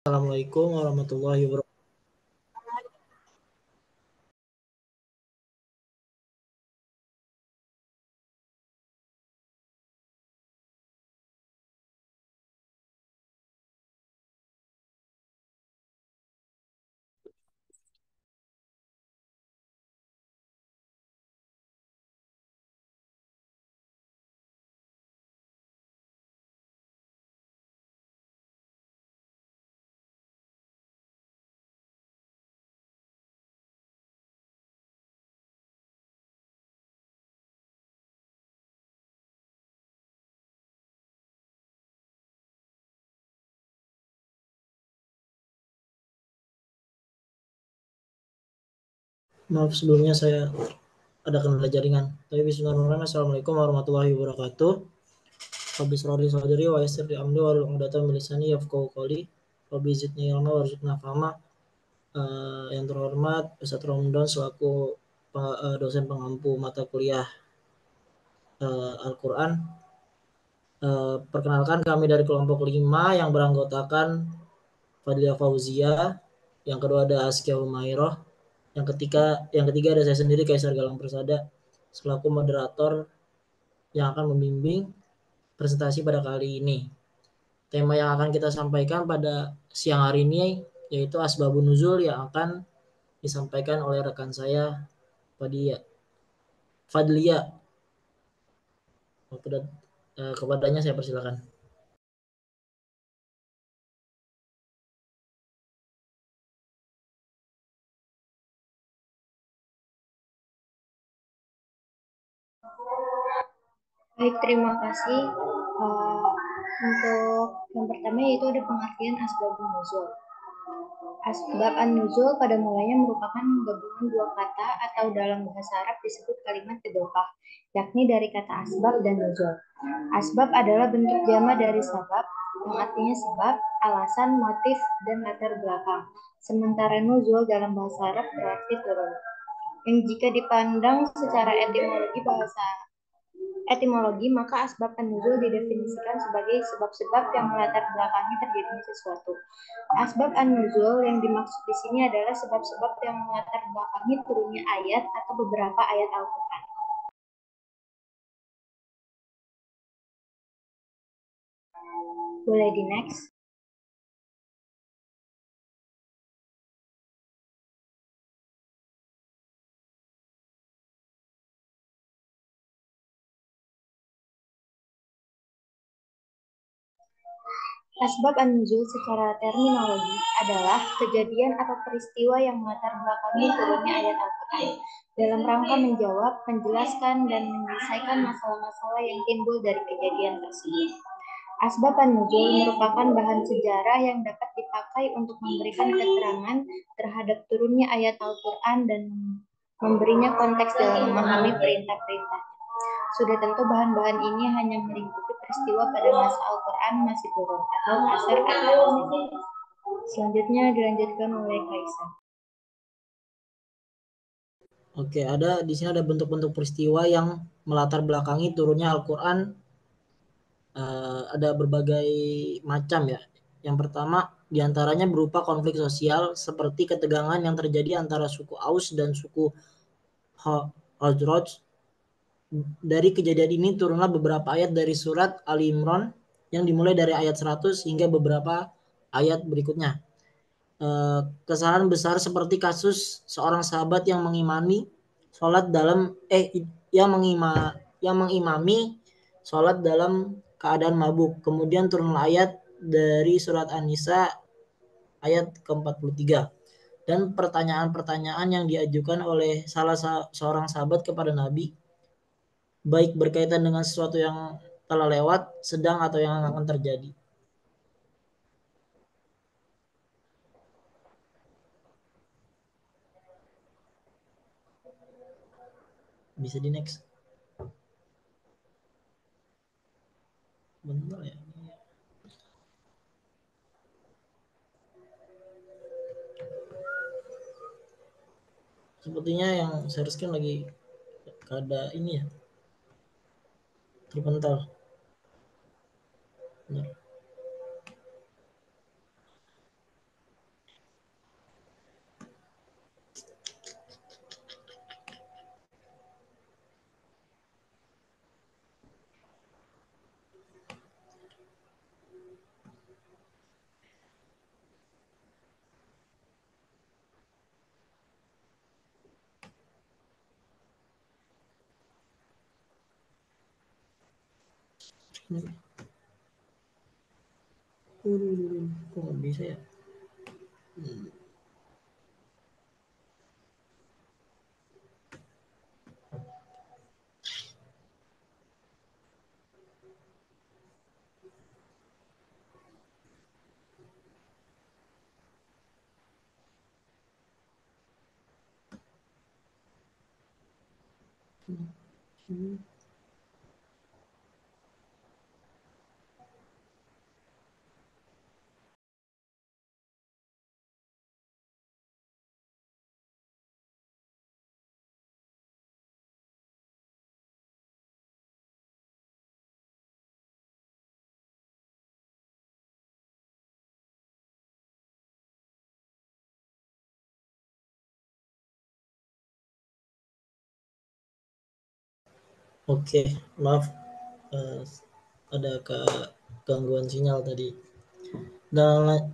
Assalamualaikum warahmatullahi wabarakatuh. Maaf sebelumnya saya ada kendala jaringan. Tapi bismillahirrahmanirrahim. Assalamualaikum warahmatullahi wabarakatuh. Rabbi shrah li sadri wa yassir li amri wahlul 'uqdatam min lisani yafqahu qawli. Rabbi zidni ilma warzuqna fahma. Yang terhormat Ustaz Ramadan selaku dosen pengampu mata kuliah Al-Qur'an. Perkenalkan kami dari kelompok 5 yang beranggotakan Fadlia Fauzia, yang kedua ada Askia Humairah, yang ketiga ada saya sendiri Kaisar Galang Persada selaku moderator yang akan membimbing presentasi pada kali ini. Tema yang akan kita sampaikan pada siang hari ini yaitu asbabun nuzul yang akan disampaikan oleh rekan saya Fadlia. Kepadanya saya persilakan. Baik, terima kasih. Untuk yang pertama yaitu ada pengertian asbabun nuzul. Asbab an-nuzul pada mulanya merupakan gabungan dua kata atau dalam bahasa Arab disebut kalimat idhofah, yakni dari kata asbab dan nuzul. Asbab adalah bentuk jama dari sabab, yang artinya sebab, alasan, motif, dan latar belakang. Sementara nuzul dalam bahasa Arab berarti turun. Yang jika dipandang secara etimologi, maka asbab an-nuzul didefinisikan sebagai sebab-sebab yang melatar belakangi terjadinya sesuatu. Asbab an-nuzul yang dimaksud di sini adalah sebab-sebab yang melatar belakangi turunnya ayat atau beberapa ayat Al-Quran. Boleh di next. Asbab an-nuzul secara terminologi adalah kejadian atau peristiwa yang melatar belakangi turunnya ayat Al-Quran dalam rangka menjawab, menjelaskan, dan menyelesaikan masalah-masalah yang timbul dari kejadian tersebut. Asbab an-nuzul merupakan bahan sejarah yang dapat dipakai untuk memberikan keterangan terhadap turunnya ayat Al-Quran dan memberinya konteks dalam memahami perintah-perintah. Sudah tentu bahan-bahan ini hanya melingkupi peristiwa pada masa Al-Quran masih turun atau asar at-tanzil. Selanjutnya dilanjutkan oleh Kaisar. Oke, di sini ada bentuk-bentuk peristiwa yang melatar belakangi turunnya Al-Quran. Ada berbagai macam ya. Yang pertama diantaranya berupa konflik sosial seperti ketegangan yang terjadi antara suku Aus dan suku Khazraj. Dari kejadian ini turunlah beberapa ayat dari surat Ali Imran yang dimulai dari ayat 100 hingga beberapa ayat berikutnya. Kesalahan besar seperti kasus seorang sahabat yang mengimami sholat dalam yang mengimami sholat dalam keadaan mabuk. Kemudian turun ayat dari surat An-Nisa ayat ke-43 dan pertanyaan-pertanyaan yang diajukan oleh salah seorang sahabat kepada Nabi, baik berkaitan dengan sesuatu yang telah lewat, sedang, atau yang akan terjadi. Bisa di next. Bentar ya. Sepertinya yang share screen lagi ada ini ya, terpental. Benar. Kok nggak bisa ya? Oke, maaf, ada gangguan sinyal tadi. Dan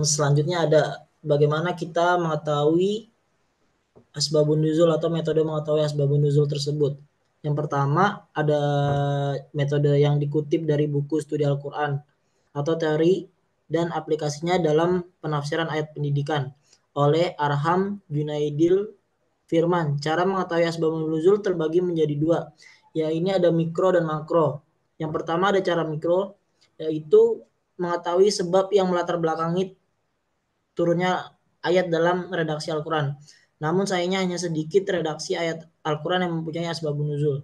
selanjutnya ada bagaimana kita mengetahui asbabun nuzul atau metode mengetahui asbabun nuzul tersebut. Yang pertama ada metode yang dikutip dari buku studi Al-Quran atau teori dan aplikasinya dalam penafsiran ayat pendidikan oleh Arham Junaidil Firman. Cara mengetahui asbabun nuzul terbagi menjadi dua, yaitu ada mikro dan makro. Yang pertama ada cara mikro, yaitu mengetahui sebab yang melatar belakangi turunnya ayat dalam redaksi Al-Quran. Namun sayangnya hanya sedikit redaksi ayat Al-Quran yang mempunyai asbabun nuzul.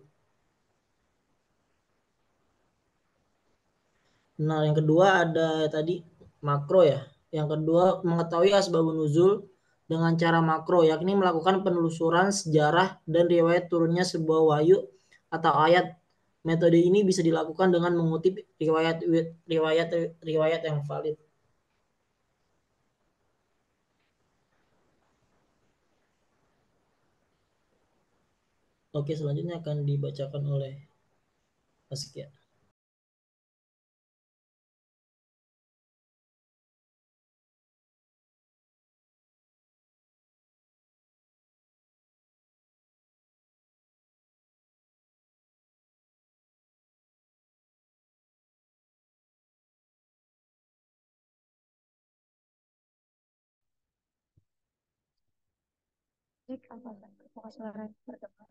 Nah, yang kedua ada tadi makro ya. Yang kedua mengetahui asbabun nuzul dengan cara makro, yakni melakukan penelusuran sejarah dan riwayat turunnya sebuah wahyu atau ayat. Metode ini bisa dilakukan dengan mengutip riwayat yang valid. Oke, selanjutnya akan dibacakan oleh Askia. Apakah suara terdengar?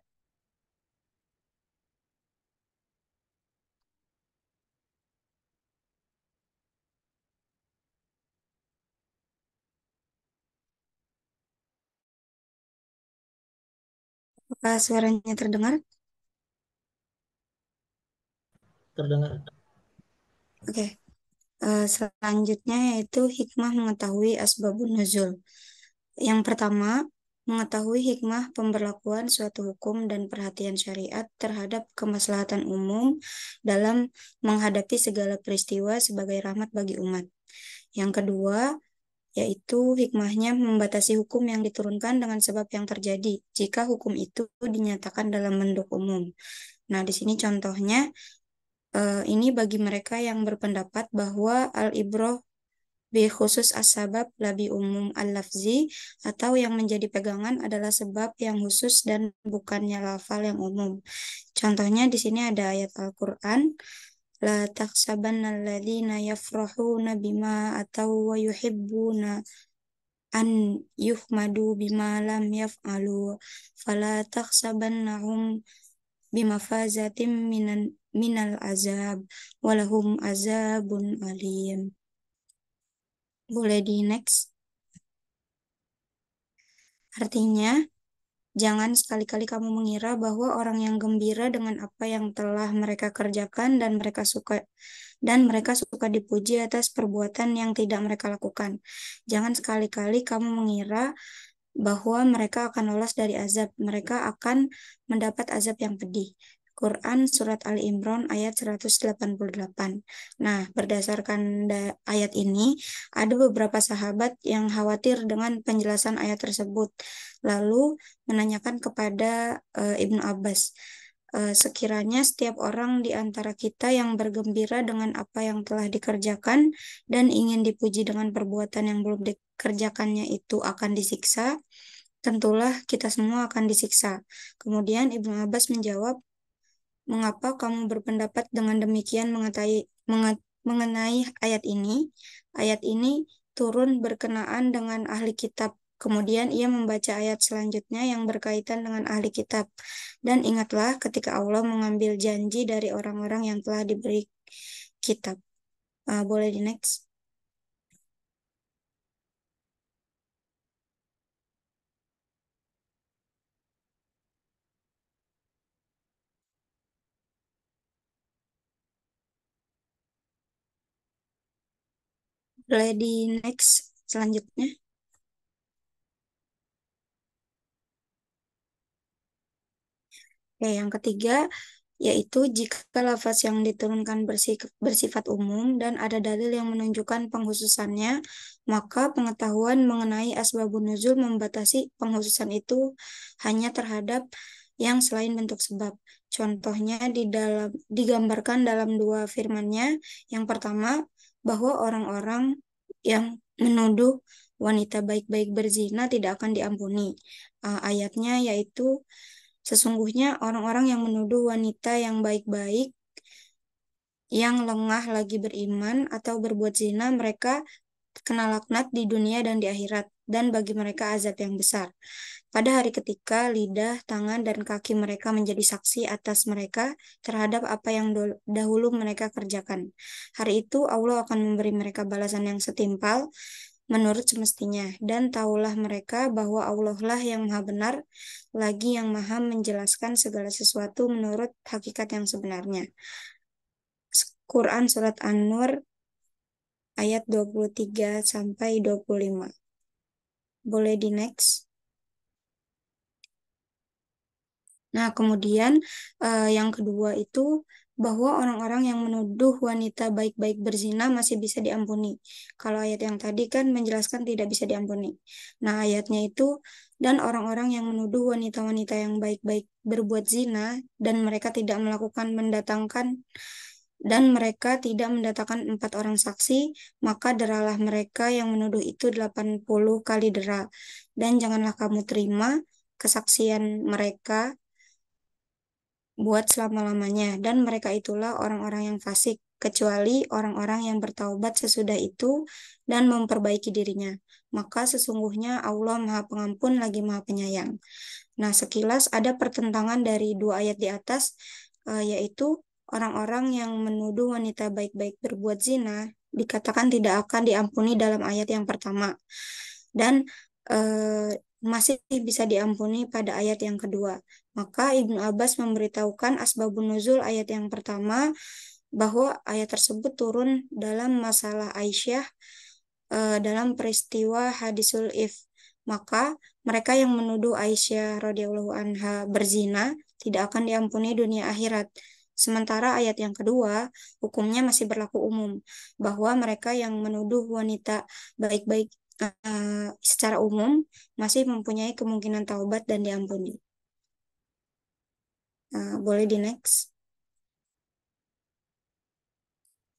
Apakah suaranya terdengar? Terdengar. Oke. Selanjutnya yaitu hikmah mengetahui asbabun nuzul. Yang pertama, mengetahui hikmah pemberlakuan suatu hukum dan perhatian syariat terhadap kemaslahatan umum dalam menghadapi segala peristiwa sebagai rahmat bagi umat. Yang kedua, yaitu hikmahnya membatasi hukum yang diturunkan dengan sebab yang terjadi jika hukum itu dinyatakan dalam bentuk umum. Nah, di sini contohnya, ini bagi mereka yang berpendapat bahwa al-ibrah bi khusus as-sabab lebih umum al-lafzi, atau yang menjadi pegangan adalah sebab yang khusus dan bukannya lafal yang umum. Contohnya di sini ada ayat Al-Qur'an, la tahsabanna alladziina yafrahuna bima atau wa yuhibbuna an yuhmadu bima lam yaf'alu fala tahsabannahum bimafazatim minal azab walahum azabun alim. Boleh di next. Artinya, jangan sekali-kali kamu mengira bahwa orang yang gembira dengan apa yang telah mereka kerjakan dan mereka suka dipuji atas perbuatan yang tidak mereka lakukan. Jangan sekali-kali kamu mengira bahwa mereka akan lolos dari azab. Mereka akan mendapat azab yang pedih. Quran Surat Ali Imran ayat 188. Nah, berdasarkan ayat ini, ada beberapa sahabat yang khawatir dengan penjelasan ayat tersebut, lalu menanyakan kepada Ibnu Abbas, sekiranya setiap orang di antara kita yang bergembira dengan apa yang telah dikerjakan dan ingin dipuji dengan perbuatan yang belum dikerjakannya itu akan disiksa, tentulah kita semua akan disiksa. Kemudian Ibnu Abbas menjawab, Mengapa kamu berpendapat dengan demikian mengenai ayat ini? Ayat ini turun berkenaan dengan ahli kitab. Kemudian ia membaca ayat selanjutnya yang berkaitan dengan ahli kitab. Dan ingatlah ketika Allah mengambil janji dari orang-orang yang telah diberi kitab. Boleh di next. Boleh di next selanjutnya. Oke, yang ketiga yaitu jika lafaz yang diturunkan bersifat umum dan ada dalil yang menunjukkan penghususannya, maka pengetahuan mengenai asbabun nuzul membatasi penghususan itu hanya terhadap yang selain bentuk sebab. Contohnya digambarkan dalam dua firman-Nya. Yang pertama, bahwa orang-orang yang menuduh wanita baik-baik berzina tidak akan diampuni. Ayatnya yaitu sesungguhnya orang-orang yang menuduh wanita yang baik-baik, yang lengah lagi beriman atau berbuat zina, mereka kena laknat di dunia dan di akhirat, dan bagi mereka azab yang besar. Pada hari ketika lidah, tangan, dan kaki mereka menjadi saksi atas mereka terhadap apa yang dahulu mereka kerjakan. Hari itu Allah akan memberi mereka balasan yang setimpal menurut semestinya. Dan taulah mereka bahwa Allah lah yang maha benar, lagi yang maha menjelaskan segala sesuatu menurut hakikat yang sebenarnya. Quran Surat An-Nur ayat 23-25. Boleh di next. Nah, kemudian yang kedua itu bahwa orang-orang yang menuduh wanita baik-baik berzina masih bisa diampuni. Kalau ayat yang tadi kan menjelaskan tidak bisa diampuni. Nah, ayatnya itu dan orang-orang yang menuduh wanita-wanita yang baik-baik berbuat zina dan mereka tidak mendatangkan 4 orang saksi, maka deralah mereka yang menuduh itu 80 kali dera. Dan janganlah kamu terima kesaksian mereka buat selama-lamanya, dan mereka itulah orang-orang yang fasik, kecuali orang-orang yang bertaubat sesudah itu dan memperbaiki dirinya. Maka sesungguhnya Allah Maha Pengampun lagi Maha Penyayang. Nah, sekilas ada pertentangan dari dua ayat di atas, yaitu orang-orang yang menuduh wanita baik-baik berbuat zina dikatakan tidak akan diampuni dalam ayat yang pertama. Dan masih bisa diampuni pada ayat yang kedua. Maka Ibnu Abbas memberitahukan asbabun nuzul ayat yang pertama bahwa ayat tersebut turun dalam masalah Aisyah dalam peristiwa hadisul if. Maka mereka yang menuduh Aisyah radhiyallahu anha berzina tidak akan diampuni dunia akhirat. Sementara ayat yang kedua hukumnya masih berlaku umum bahwa mereka yang menuduh wanita baik-baik secara umum masih mempunyai kemungkinan taubat dan diampuni. Boleh di next.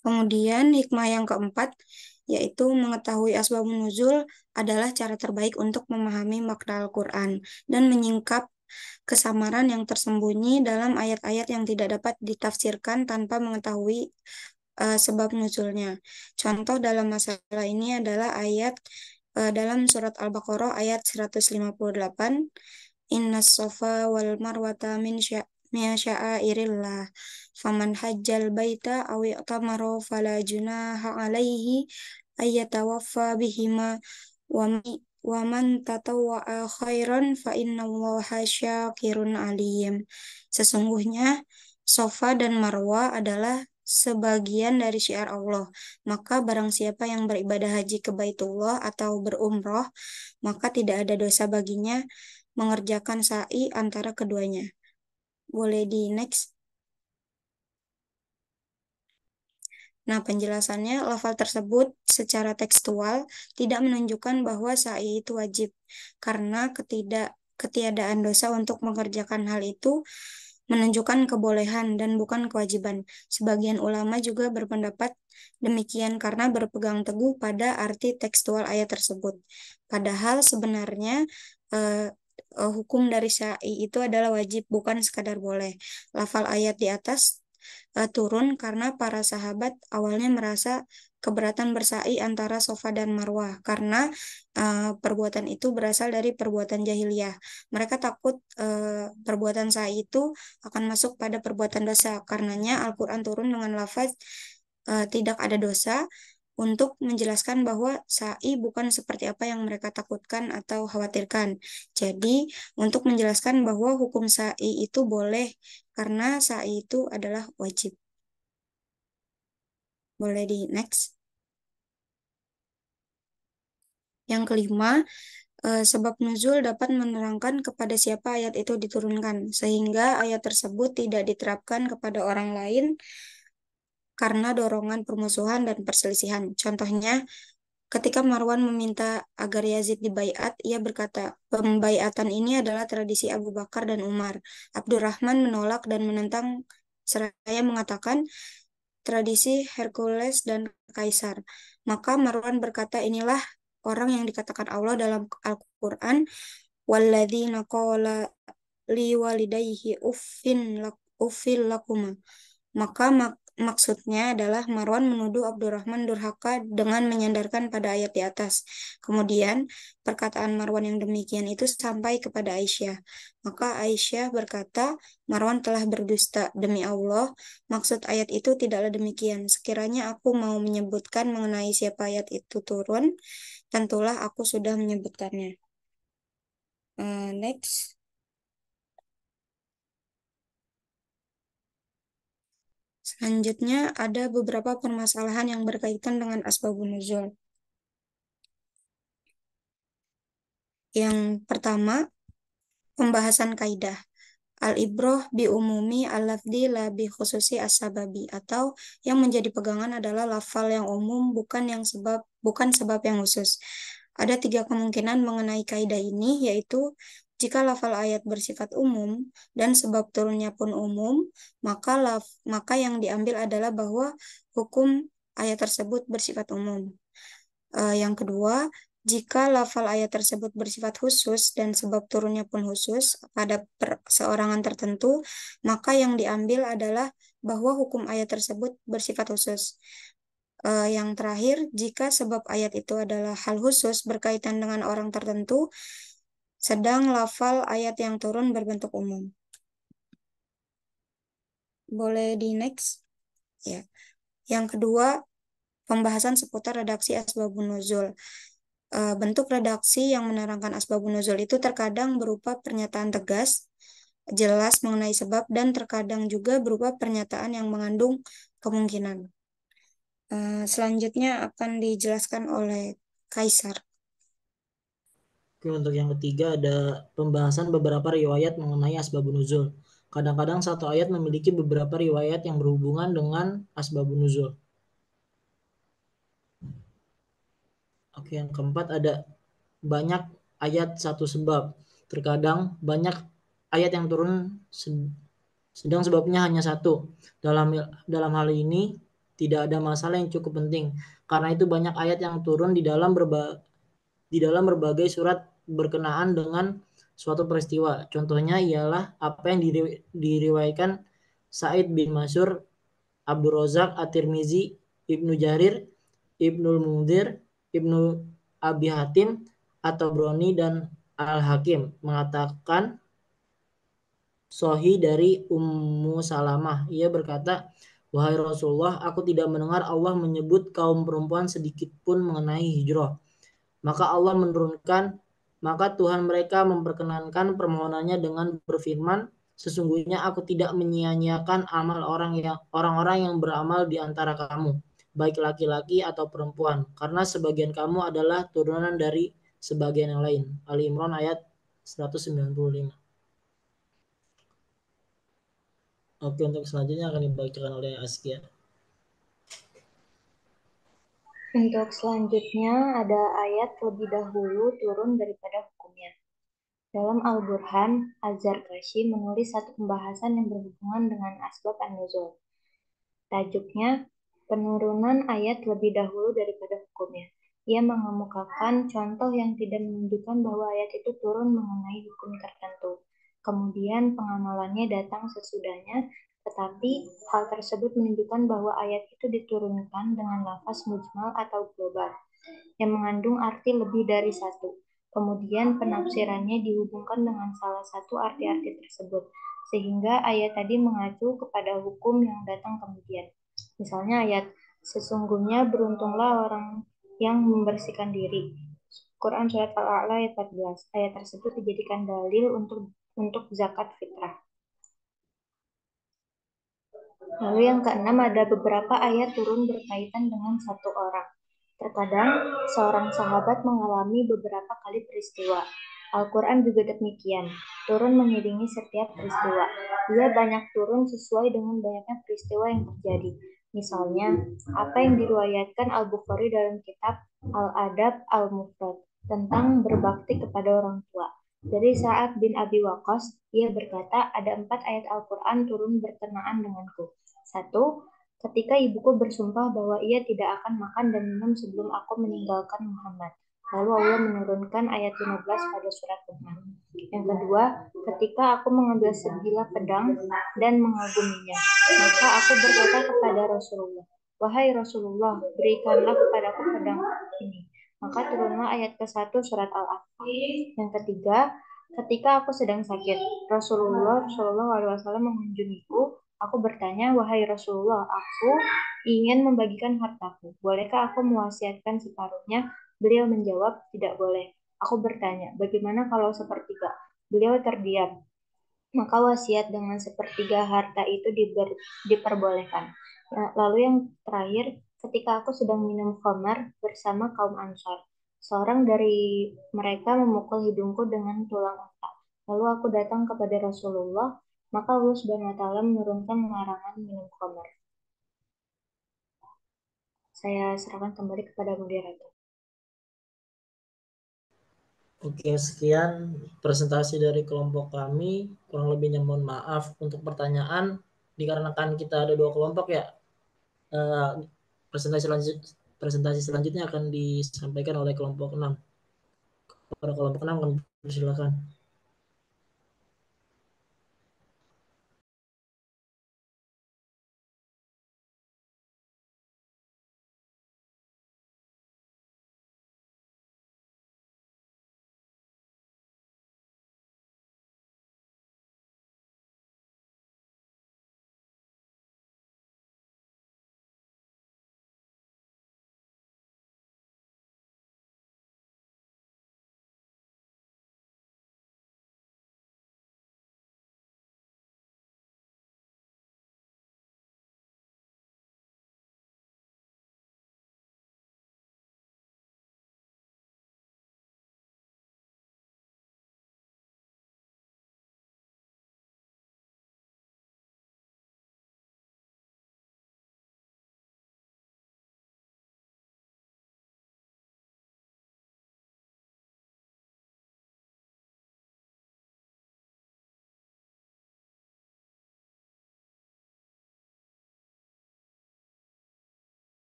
Kemudian hikmah yang keempat yaitu mengetahui asbabun nuzul adalah cara terbaik untuk memahami makna Al-Quran dan menyingkap kesamaran yang tersembunyi dalam ayat-ayat yang tidak dapat ditafsirkan tanpa mengetahui sebab nuzulnya. Contoh dalam masalah ini adalah ayat dalam surat Al-Baqarah ayat 158, Inna sofa wal marwata min sya'airillah faman hajjal baita aw i'tamara fala junaha alaihi ayyatawaffa bihima wa man tatawwa'a khairan fa innallaha syakirun alim. Sesungguhnya Sofa dan Marwa adalah sebagian dari syiar Allah. Maka barang siapa yang beribadah haji ke Baitullah atau berumroh, maka tidak ada dosa baginya mengerjakan sa'i antara keduanya. Boleh di next. Nah, penjelasannya, lafal tersebut secara tekstual tidak menunjukkan bahwa sa'i itu wajib, karena ketiadaan dosa untuk mengerjakan hal itu menunjukkan kebolehan dan bukan kewajiban. Sebagian ulama juga berpendapat demikian karena berpegang teguh pada arti tekstual ayat tersebut. Padahal sebenarnya hukum dari syai itu adalah wajib, bukan sekadar boleh. Lafal ayat di atas turun karena para sahabat awalnya merasa keberatan bersai antara Safa dan Marwah karena perbuatan itu berasal dari perbuatan jahiliyah. Mereka takut perbuatan sa'i itu akan masuk pada perbuatan dosa. Karenanya Al-Quran turun dengan lafaz tidak ada dosa untuk menjelaskan bahwa sa'i bukan seperti apa yang mereka takutkan atau khawatirkan. Jadi, untuk menjelaskan bahwa hukum sa'i itu boleh karena sa'i itu adalah wajib. Boleh di next. Yang kelima, sebab nuzul dapat menerangkan kepada siapa ayat itu diturunkan, sehingga ayat tersebut tidak diterapkan kepada orang lain karena dorongan permusuhan dan perselisihan. Contohnya, ketika Marwan meminta agar Yazid dibaiat, ia berkata, pembaiatan ini adalah tradisi Abu Bakar dan Umar. Abdurrahman menolak dan menentang seraya mengatakan tradisi Hercules dan Kaisar. Maka Marwan berkata, inilah orang yang dikatakan Allah dalam Al-Quran, walladzina qala liwalidayhi uffin lakuma. Maka maksudnya adalah Marwan menuduh Abdurrahman durhaka dengan menyandarkan pada ayat di atas. Kemudian perkataan Marwan yang demikian itu sampai kepada Aisyah. Maka Aisyah berkata, Marwan telah berdusta. Demi Allah, maksud ayat itu tidaklah demikian. Sekiranya aku mau menyebutkan mengenai siapa ayat itu turun, tentulah aku sudah menyebutkannya. Next. Selanjutnya ada beberapa permasalahan yang berkaitan dengan asbabun nuzul. Yang pertama, pembahasan kaidah. Al-ibroh bi umumi al-lafdi la bi khususi as-sababi, atau yang menjadi pegangan adalah lafal yang umum bukan sebab yang khusus. Ada tiga kemungkinan mengenai kaidah ini, yaitu jika lafal ayat bersifat umum dan sebab turunnya pun umum, maka yang diambil adalah bahwa hukum ayat tersebut bersifat umum. Yang kedua, jika lafal ayat tersebut bersifat khusus dan sebab turunnya pun khusus pada seorangan tertentu, maka yang diambil adalah bahwa hukum ayat tersebut bersifat khusus. Yang terakhir, jika sebab ayat itu adalah hal khusus berkaitan dengan orang tertentu, sedang lafal ayat yang turun berbentuk umum. Boleh di next? Ya. Yang kedua, pembahasan seputar redaksi asbabun nuzul. Bentuk redaksi yang menerangkan asbabun nuzul itu terkadang berupa pernyataan tegas, jelas mengenai sebab, dan terkadang juga berupa pernyataan yang mengandung kemungkinan. Selanjutnya akan dijelaskan oleh Kaisar. Oke, untuk yang ketiga ada pembahasan beberapa riwayat mengenai asbabun nuzul. Kadang-kadang satu ayat memiliki beberapa riwayat yang berhubungan dengan asbabun nuzul. Oke, yang keempat ada banyak ayat satu sebab. Terkadang banyak ayat yang turun sedang sebabnya hanya satu. Dalam hal ini tidak ada masalah yang cukup penting. Karena itu banyak ayat yang turun di dalam berbagai surat berkenaan dengan suatu peristiwa. Contohnya ialah apa yang diriwayatkan Sa'id bin Mansur, Abdul Razak At-Tirmizi, Ibnu Jarir, Ibnul Munzir, Ibnu Abi Hatim, atau Broni dan Al-Hakim mengatakan Sahih dari Ummu Salamah. Ia berkata, wahai Rasulullah, aku tidak mendengar Allah menyebut kaum perempuan sedikit pun mengenai hijrah. Maka Allah menurunkan, maka Tuhan mereka memperkenankan permohonannya dengan berfirman, sesungguhnya aku tidak menyia-nyiakan amal orang-orang yang beramal di antara kamu, baik laki-laki atau perempuan, karena sebagian kamu adalah turunan dari sebagian yang lain. Ali Imran ayat 195. Oke, untuk selanjutnya akan dibacakan oleh Askia. Untuk selanjutnya ada ayat lebih dahulu turun daripada hukumnya. Dalam Al-Burhan, Az-Zarkashi menulis satu pembahasan yang berhubungan dengan asbab an-nuzul. Tajuknya, penurunan ayat lebih dahulu daripada hukumnya. Ia mengemukakan contoh yang tidak menunjukkan bahwa ayat itu turun mengenai hukum tertentu. Kemudian pengamalannya datang sesudahnya, tetapi hal tersebut menunjukkan bahwa ayat itu diturunkan dengan lafaz mujmal atau global, yang mengandung arti lebih dari satu. Kemudian penafsirannya dihubungkan dengan salah satu arti-arti tersebut, sehingga ayat tadi mengacu kepada hukum yang datang kemudian. Misalnya ayat, sesungguhnya beruntunglah orang yang membersihkan diri. Quran Surat Al-A'la ayat 14. Ayat tersebut dijadikan dalil untuk zakat fitrah. Lalu yang keenam, ada beberapa ayat turun berkaitan dengan satu orang. Terkadang seorang sahabat mengalami beberapa kali peristiwa. Al-Quran juga demikian, turun mengiringi setiap peristiwa. Ia banyak turun sesuai dengan banyaknya peristiwa yang terjadi. Misalnya, apa yang diriwayatkan Al-Bukhari dalam kitab Al-Adab Al-Mufrad tentang berbakti kepada orang tua. Dari Sa'ad bin Abi Waqqas, ia berkata, ada 4 ayat Al-Quran turun berkenaan denganku. 1. Ketika ibuku bersumpah bahwa ia tidak akan makan dan minum sebelum aku meninggalkan Muhammad. Lalu Allah menurunkan ayat 15 pada surat Luqman. Yang kedua, ketika aku mengambil sebilah pedang dan mengaguminya, maka aku berkata kepada Rasulullah, wahai Rasulullah, berikanlah kepadaku pedang ini. Maka turunlah ayat ke-1 surat Al-Anfal. Yang ketiga, ketika aku sedang sakit, Rasulullah SAW mengunjungiku. Aku bertanya, wahai Rasulullah, aku ingin membagikan hartaku. Bolehkah aku mewasiatkan separuhnya? Beliau menjawab, tidak boleh. Aku bertanya, bagaimana kalau sepertiga? Beliau terdiam. Maka wasiat dengan sepertiga harta itu diperbolehkan. Lalu yang terakhir, ketika aku sedang minum khamar bersama kaum Ansar, seorang dari mereka memukul hidungku dengan tulang unta. Lalu aku datang kepada Rasulullah, maka Allah Subhanahu wa taala menurunkan larangan minum khamar. Saya serahkan kembali kepada moderator. Oke, sekian presentasi dari kelompok kami. Kurang lebihnya mohon maaf. Untuk pertanyaan, dikarenakan kita ada 2 kelompok ya, presentasi selanjutnya akan disampaikan oleh kelompok 6. Pada kelompok 6 kami persilakan.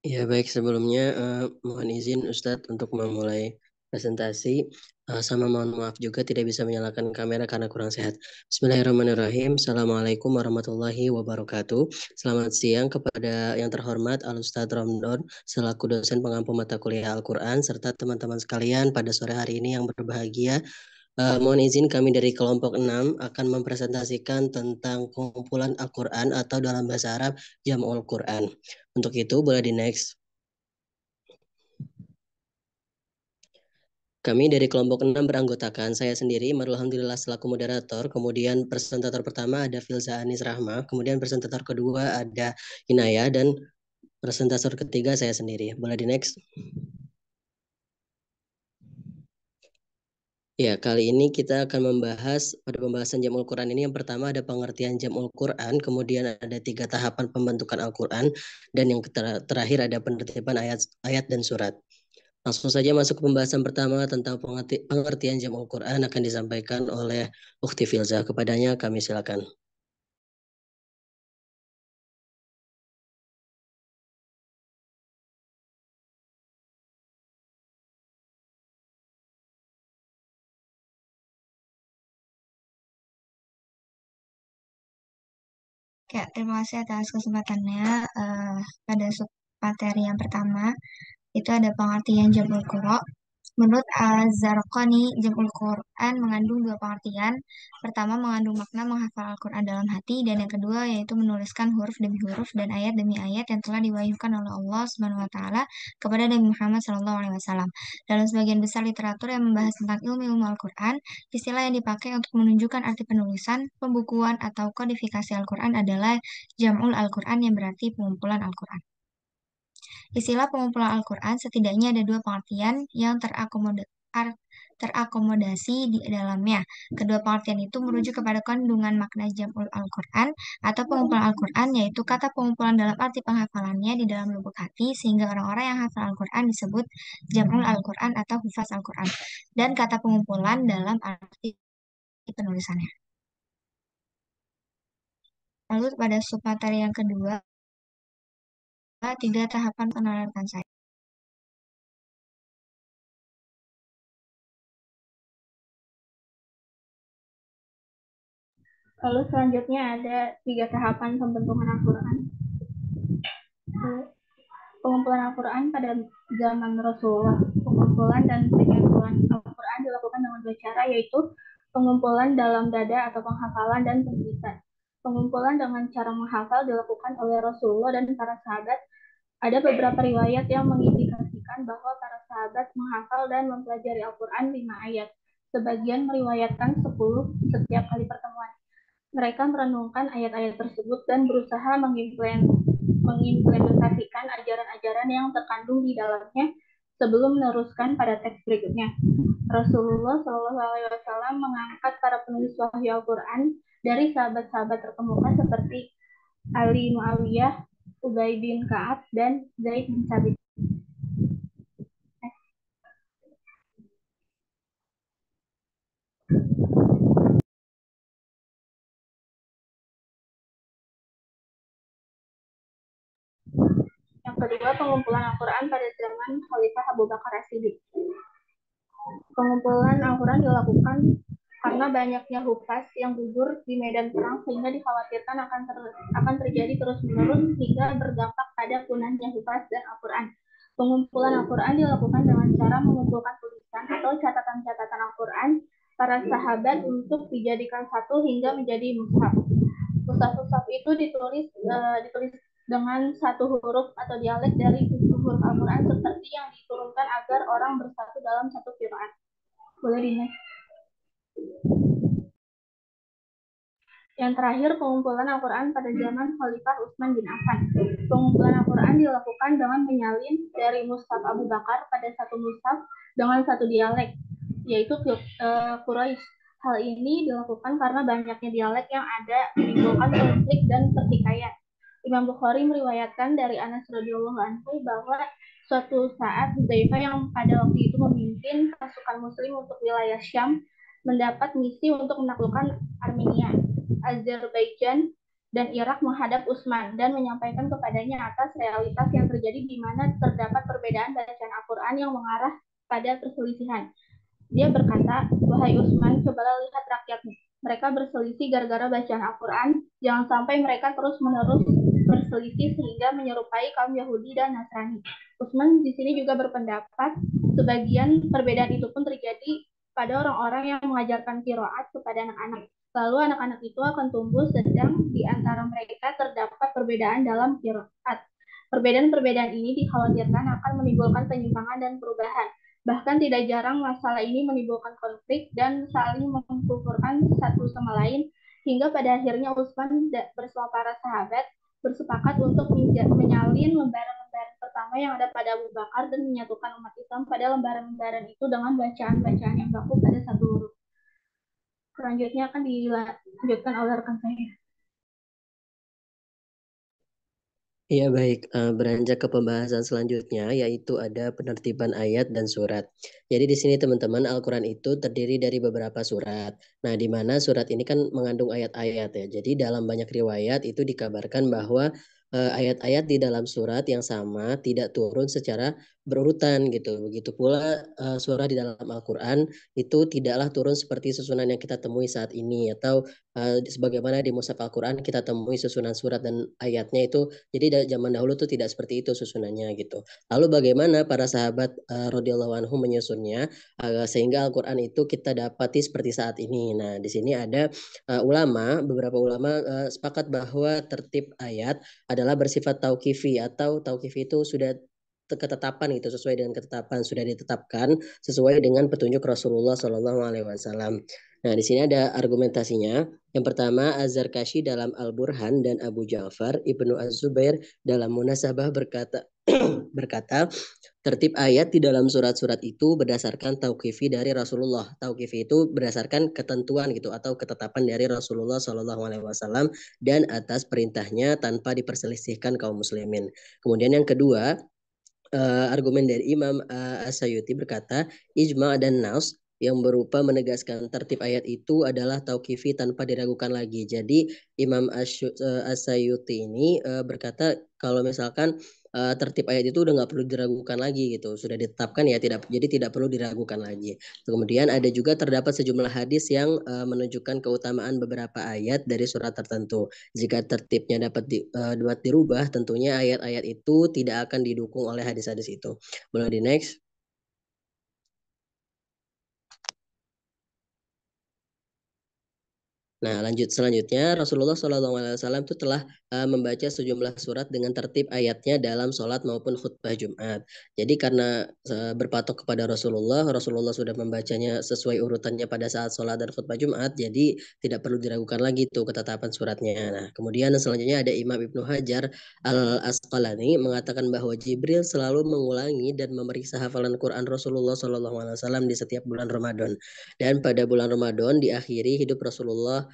Ya baik, sebelumnya mohon izin Ustadz untuk memulai presentasi. Sama mohon maaf juga tidak bisa menyalakan kamera karena kurang sehat. Bismillahirrahmanirrahim. Assalamualaikum warahmatullahi wabarakatuh. Selamat siang kepada yang terhormat Al-Ustadz Romdon selaku dosen pengampu mata kuliah Al-Quran serta teman-teman sekalian pada sore hari ini yang berbahagia. Mohon izin kami dari kelompok 6 akan mempresentasikan tentang kumpulan Al-Quran atau dalam bahasa Arab Jam'ul Quran. Untuk itu boleh di next. Kami dari kelompok 6 beranggotakan saya sendiri, Alhamdulillah selaku moderator, kemudian presentator pertama ada Filza Anis Rahma, kemudian presentator kedua ada Inaya, dan Presentator ketiga saya sendiri. Boleh di next? Ya, kali ini kita akan membahas pada pembahasan Jam'ul Quran ini. Yang pertama ada pengertian Jam'ul Quran, kemudian ada 3 tahapan pembentukan Al-Quran, dan yang terakhir ada penertiban ayat dan surat. Langsung saja masuk ke pembahasan pertama tentang pengertian Jam'ul Quran akan disampaikan oleh Ukhti Filza. Kepadanya kami silakan. Ya, terima kasih atas kesempatannya. Pada materi yang pertama, itu ada pengertian Jam'ul Qur'an. Menurut Az-Zarqani, Jam'ul Quran mengandung 2 pengertian. Pertama, mengandung makna menghafal Al-Quran dalam hati, dan yang kedua yaitu menuliskan huruf demi huruf dan ayat demi ayat yang telah diwahyukan oleh Allah Subhanahu wa taala kepada Nabi Muhammad SAW. Dalam sebagian besar literatur yang membahas tentang ilmu Al-Quran, istilah yang dipakai untuk menunjukkan arti penulisan, pembukuan, atau kodifikasi Al-Quran adalah Jam'ul Al-Quran yang berarti pengumpulan Al-Quran. Istilah pengumpulan Al-Quran setidaknya ada 2 pengertian yang terakomodasi di dalamnya. Kedua pengertian itu merujuk kepada kandungan makna Jam'ul Al-Quran atau pengumpulan Al-Quran, yaitu kata pengumpulan dalam arti penghafalannya di dalam lubuk hati, sehingga orang-orang yang hafal Al-Quran disebut Jam'ul Al-Quran atau hufaz Al-Quran, dan kata pengumpulan dalam arti penulisannya. Lalu pada submateri yang kedua, 3 tahapan penerapan saya. Lalu selanjutnya ada 3 tahapan pembentukan Al-Quran. Pengumpulan Al-Quran pada zaman Rasulullah. Pengumpulan dan penyatuan Al-Quran dilakukan dengan 2 cara, yaitu pengumpulan dalam dada atau penghafalan dan penulisan. Pengumpulan dengan cara menghafal dilakukan oleh Rasulullah dan para sahabat. Ada beberapa riwayat yang mengindikasikan bahwa para sahabat menghafal dan mempelajari Al-Quran 5 ayat. Sebagian meriwayatkan 10 setiap kali pertemuan. Mereka merenungkan ayat-ayat tersebut dan berusaha mengimplementasikan ajaran-ajaran yang terkandung di dalamnya sebelum meneruskan pada teks berikutnya. Rasulullah SAW mengangkat para penulis wahyu Al-Quran dari sahabat-sahabat terkemuka seperti Ali Muawiyah, Ubay bin Ka'ab, dan Zaid bin Sabit. Yang kedua, pengumpulan Al-Quran pada zaman Khalifah Abu Bakar As-Siddiq. Pengumpulan Al-Quran dilakukan karena banyaknya hufaz yang gugur di medan perang, sehingga dikhawatirkan akan terjadi terus-menerus hingga berdampak pada punahnya hufaz dan Al-Quran. Pengumpulan Al-Quran dilakukan dengan cara mengumpulkan tulisan atau catatan-catatan Al-Quran para sahabat untuk dijadikan satu hingga menjadi mushaf. Mushaf itu ditulis dengan satu huruf atau dialek dari huruf Al-Quran seperti yang diturunkan agar orang bersatu dalam satu qiraat. Boleh di-next. Yang terakhir, pengumpulan Al-Quran pada zaman Khalifah Utsman bin Affan. Pengumpulan Al-Quran dilakukan dengan menyalin dari mushaf Abu Bakar pada satu mushaf dengan satu dialek, yaitu Quraisy. Hal ini dilakukan karena banyaknya dialek yang ada menimbulkan konflik dan pertikaian. Imam Bukhari meriwayatkan dari Anas radhiyallahu anhu bahwa suatu saat Hudzaifah yang pada waktu itu memimpin pasukan muslim untuk wilayah Syam mendapat misi untuk menaklukkan Armenia, Azerbaijan, dan Irak menghadap Utsman dan menyampaikan kepadanya atas realitas yang terjadi di mana terdapat perbedaan bacaan Al-Quran yang mengarah pada perselisihan. Dia berkata, "Wahai Utsman, cobalah lihat rakyatmu. Mereka berselisih gara-gara bacaan Al-Quran. Jangan sampai mereka terus-menerus berselisih sehingga menyerupai kaum Yahudi dan Nasrani." Utsman di sini juga berpendapat sebagian perbedaan itu pun terjadi pada orang-orang yang mengajarkan qiraat kepada anak-anak. Lalu anak-anak itu akan tumbuh sedang di antara mereka terdapat perbedaan dalam qiraat. Perbedaan-perbedaan ini dikhawatirkan akan menimbulkan penyimpangan dan perubahan. Bahkan tidak jarang masalah ini menimbulkan konflik dan saling mengkufurkan satu sama lain, hingga pada akhirnya Utsman bersama para sahabat bersepakat untuk menyalin lembaran-lembaran pertama yang ada pada Abu Bakar dan menyatukan umat Islam pada lembaran-lembaran itu dengan bacaan-bacaan yang baku pada satu huruf. Selanjutnya akan dilanjutkan oleh rekan saya. Iya baik, beranjak ke pembahasan selanjutnya yaitu ada penertiban ayat dan surat. Jadi di sini teman-teman Al-Quran itu terdiri dari beberapa surat. Nah di mana surat ini kan mengandung ayat-ayat ya. Jadi dalam banyak riwayat itu dikabarkan bahwa ayat-ayat di dalam surat yang sama tidak turun secara berurutan gitu. Begitu pula surah di dalam Al-Quran itu tidaklah turun seperti susunan yang kita temui saat ini atau sebagaimana di Mushaf Al-Quran kita temui susunan surat dan ayatnya itu jadi zaman dahulu tuh tidak seperti itu susunannya gitu. Lalu bagaimana para sahabat radhiyallahu anhu menyusunnya sehingga Al-Qur'an itu kita dapati seperti saat ini. Nah, di sini ada beberapa ulama sepakat bahwa tertib ayat adalah bersifat tauqifi atau tauqifi itu sudah ketetapan itu sesuai dengan ketetapan sudah ditetapkan sesuai dengan petunjuk Rasulullah Shallallahu Alaihi Wasallam. Nah, di sini ada argumentasinya. Yang pertama, Az-Zarkashi dalam Al-Burhan dan Abu Ja'far Ibnu Az-Zubair dalam Munasabah berkata, tertib ayat di dalam surat-surat itu berdasarkan tauqifi dari Rasulullah. Tauqifi itu berdasarkan ketentuan gitu atau ketetapan dari Rasulullah Shallallahu Alaihi Wasallam dan atas perintahnya tanpa diperselisihkan kaum muslimin. Kemudian yang kedua, argumen dari Imam As-Sayuti berkata, ijma dan nas yang berupa menegaskan tertib ayat itu adalah tauqifi tanpa diragukan lagi. Jadi Imam As-Sayuti ini berkata kalau misalkan tertib ayat itu udah nggak perlu diragukan lagi gitu, sudah ditetapkan ya tidak perlu diragukan lagi. Kemudian ada juga terdapat sejumlah hadis yang menunjukkan keutamaan beberapa ayat dari surat tertentu. Jika tertibnya dapat dirubah, tentunya ayat-ayat itu tidak akan didukung oleh hadis-hadis itu. Boleh di next. Nah, selanjutnya Rasulullah SAW itu telah membaca sejumlah surat dengan tertib ayatnya dalam sholat maupun khutbah Jumat. Jadi karena berpatok kepada Rasulullah sudah membacanya sesuai urutannya pada saat sholat dan khutbah Jumat, jadi tidak perlu diragukan lagi tuh ketetapan suratnya. Nah, kemudian selanjutnya ada Imam Ibnu Hajar Al-Asqalani mengatakan bahwa Jibril selalu mengulangi dan memeriksa hafalan Quran Rasulullah SAW di setiap bulan Ramadan. Dan pada bulan Ramadan diakhiri hidup Rasulullah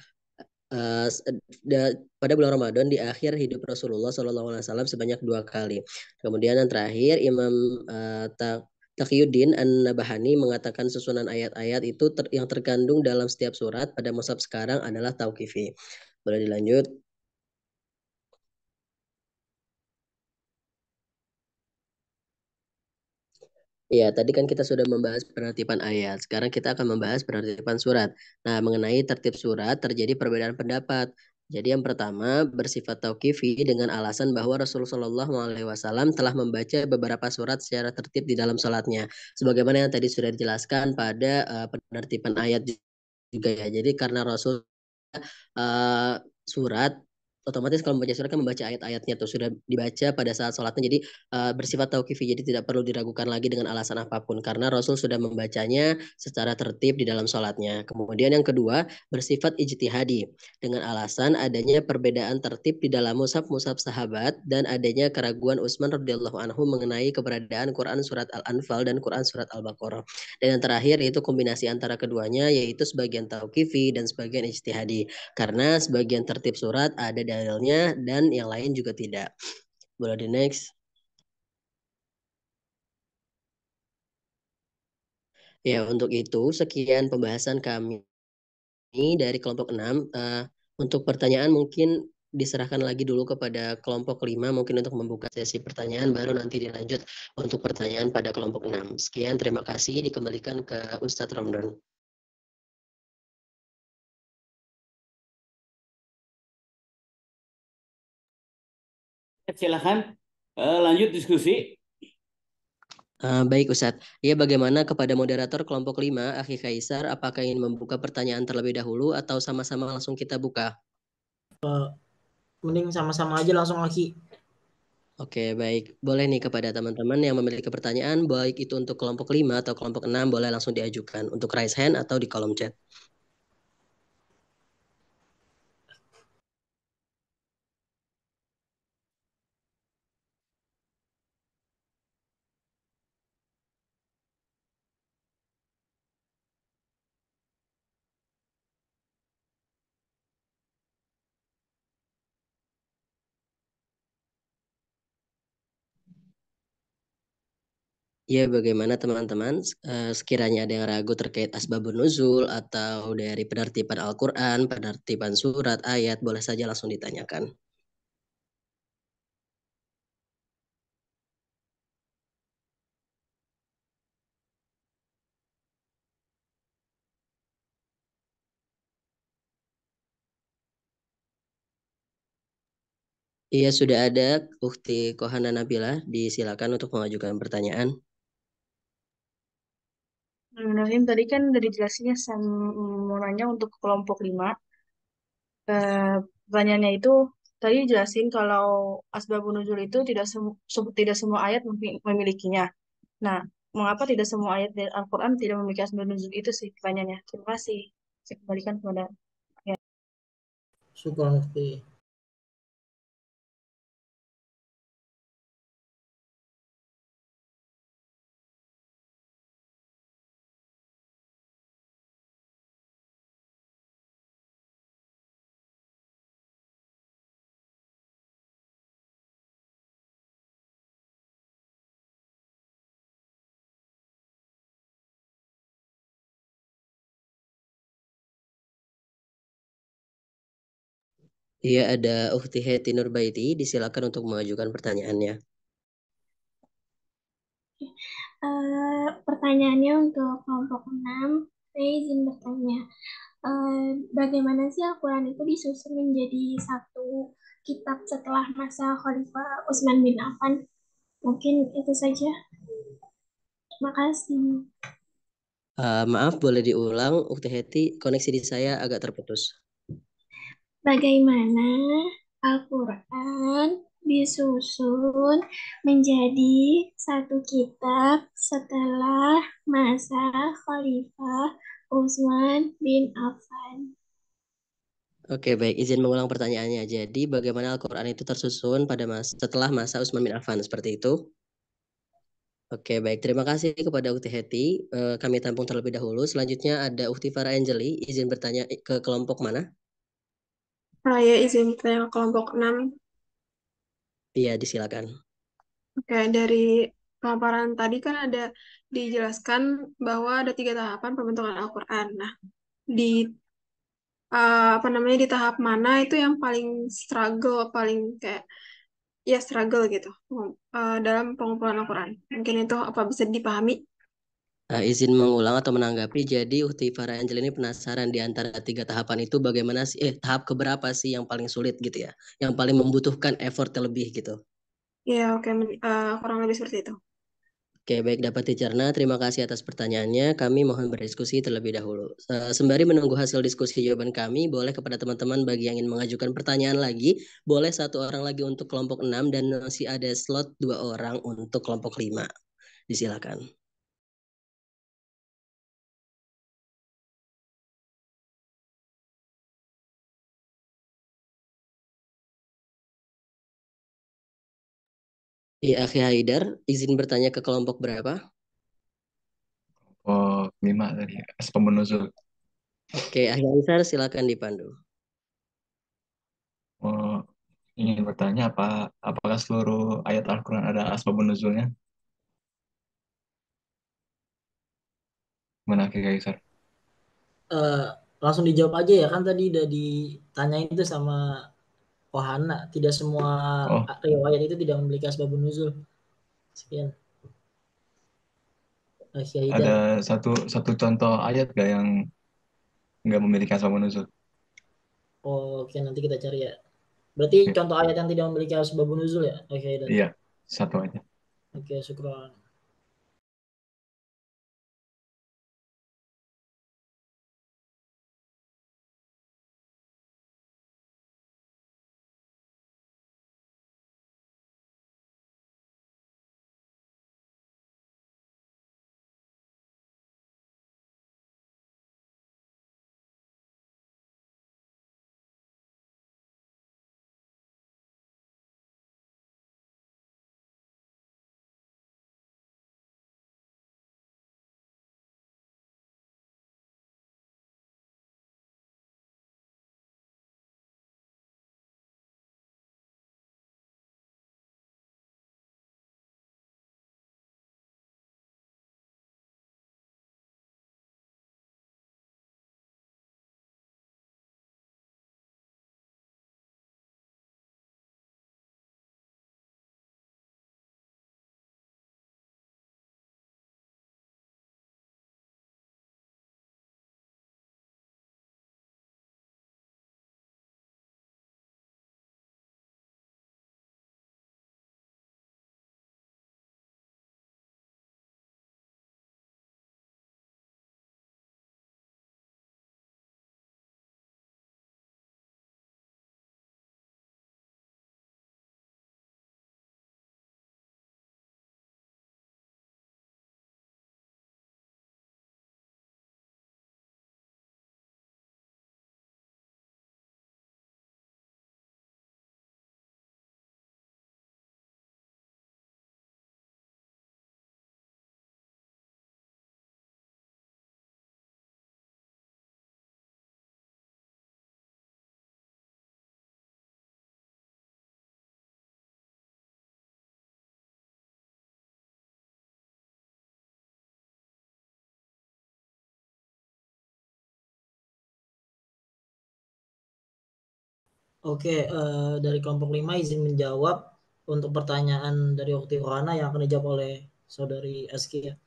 pada bulan Ramadan di akhir hidup Rasulullah SAW sebanyak 2 kali. Kemudian yang terakhir Imam Taqiyuddin An-Nabahani mengatakan susunan ayat-ayat itu yang terkandung dalam setiap surat pada mushaf sekarang adalah tauqifi. Boleh dilanjut. Ya, tadi kan kita sudah membahas penertiban ayat. Sekarang kita akan membahas penertiban surat. Nah, mengenai tertib surat terjadi perbedaan pendapat. Jadi yang pertama bersifat tauqifi dengan alasan bahwa Rasulullah SAW telah membaca beberapa surat secara tertib di dalam salatnya. Sebagaimana yang tadi sudah dijelaskan pada penertiban ayat juga ya. Jadi karena Rasul surat otomatis kalau membaca surat kan membaca ayat-ayatnya tuh sudah dibaca pada saat sholatnya jadi bersifat tauqifi jadi tidak perlu diragukan lagi dengan alasan apapun karena Rasul sudah membacanya secara tertib di dalam sholatnya. Kemudian yang kedua bersifat ijtihadi dengan alasan adanya perbedaan tertib di dalam mushaf sahabat dan adanya keraguan Utsman radhiyallahu anhu mengenai keberadaan Quran surat Al-Anfal dan Quran surat Al-Baqarah. Dan yang terakhir yaitu kombinasi antara keduanya yaitu sebagian tauqifi dan sebagian ijtihadi. Karena sebagian tertib surat ada dalilnya dan yang lain juga tidak. Boleh di next. Ya, untuk itu sekian pembahasan kami dari kelompok 6. Untuk pertanyaan mungkin diserahkan lagi dulu kepada kelompok 5 mungkin untuk membuka sesi pertanyaan baru nanti dilanjut untuk pertanyaan pada kelompok 6. Sekian, terima kasih. Dikembalikan ke Ustadz Ramdan. Silakan lanjut diskusi. Baik Ustadz, ya bagaimana kepada moderator kelompok 5, Akhi Kaisar, apakah ingin membuka pertanyaan terlebih dahulu atau sama-sama langsung kita buka? Mending sama-sama aja langsung lagi. Oke, baik. Boleh nih kepada teman-teman yang memiliki pertanyaan, baik itu untuk kelompok 5 atau kelompok 6, boleh langsung diajukan untuk raise hand atau di kolom chat. Ya, bagaimana teman-teman? Sekiranya ada yang ragu terkait asbabun nuzul atau dari penertiban Al-Quran, penertiban surat, ayat, boleh saja langsung ditanyakan. Iya, sudah ada Ukti Kohana Nabila. Disilakan untuk mengajukan pertanyaan. Bismillahirrahmanirrahim. Tadi kan udah dijelasinnya mau nanya untuk kelompok 5. Pertanyaannya itu tadi jelasin kalau asbabun nuzul itu tidak semua ayat memilikinya. Nah, mengapa tidak semua ayat dari Al-Quran tidak memiliki asbabun nuzul itu sih pertanyaannya. Terima kasih. Saya kembalikan kepada Syukran Ukti. Iya, ada Ukti Heti Nurbaiti. Disilakan untuk mengajukan pertanyaannya. Pertanyaannya untuk kelompok 6, saya izin bertanya, bagaimana sih Al-Quran itu disusun menjadi satu kitab setelah masa Khalifah Utsman bin Affan? Mungkin itu saja. Terima kasih. Maaf, boleh diulang, Ukti Heti. Koneksi di saya agak terputus. Bagaimana Al-Quran disusun menjadi satu kitab setelah masa Khalifah Utsman bin Affan? Oke, baik. Izin mengulang pertanyaannya. Jadi, bagaimana Al-Quran itu tersusun setelah masa Utsman bin Affan, seperti itu? Oke, baik. Terima kasih kepada Ukti Heti. Kami tampung terlebih dahulu. Selanjutnya ada Ukti Farah Angeli. Izin bertanya ke kelompok mana? Saya izin bertanya ke kelompok 6. Iya, disilakan. Oke, dari pemaparan tadi kan ada dijelaskan bahwa ada 3 tahapan pembentukan Al-Quran. Nah, di di tahap mana itu yang paling struggle, paling kayak ya struggle gitu dalam pengumpulan Al-Quran. Mungkin itu apa bisa dipahami? Izin mengulang atau menanggapi. Jadi Ukti Farah Angel ini penasaran di antara 3 tahapan itu bagaimana sih, tahap keberapa sih yang paling sulit gitu ya, yang paling membutuhkan effort lebih gitu. Ya, oke, kurang lebih seperti itu. Oke, baik, dapat dicerna. Terima kasih atas pertanyaannya. Kami mohon berdiskusi terlebih dahulu. Sembari menunggu hasil diskusi jawaban kami, boleh kepada teman-teman bagi yang ingin mengajukan pertanyaan lagi, boleh 1 orang lagi untuk kelompok 6 dan masih ada slot 2 orang untuk kelompok 5. Disilakan. Iya, Akhi Haidar, izin bertanya ke kelompok berapa? Oh, 5 tadi. Asbabun nuzul. Oke, Akhi Haidar silakan dipandu. Oh, ingin bertanya apakah seluruh ayat Al-Quran ada asbabun nuzulnya? Mana Ki Kaisar? Langsung dijawab aja ya, kan tadi udah ditanyain itu sama Kohana, tidak semua Oh, riwayat itu tidak memiliki asbabun nuzul. Sekian. ada satu contoh ayat gak yang nggak memiliki asbabun nuzul? Oke, nanti kita cari ya. Berarti Oke. contoh ayat yang tidak memiliki asbabun nuzul ya? Oke, dan. Iya, satu aja. Oke, syukran. Oke, dari kelompok 5 izin menjawab untuk pertanyaan dari Ukti Rohana yang akan dijawab oleh Saudari Eski ya.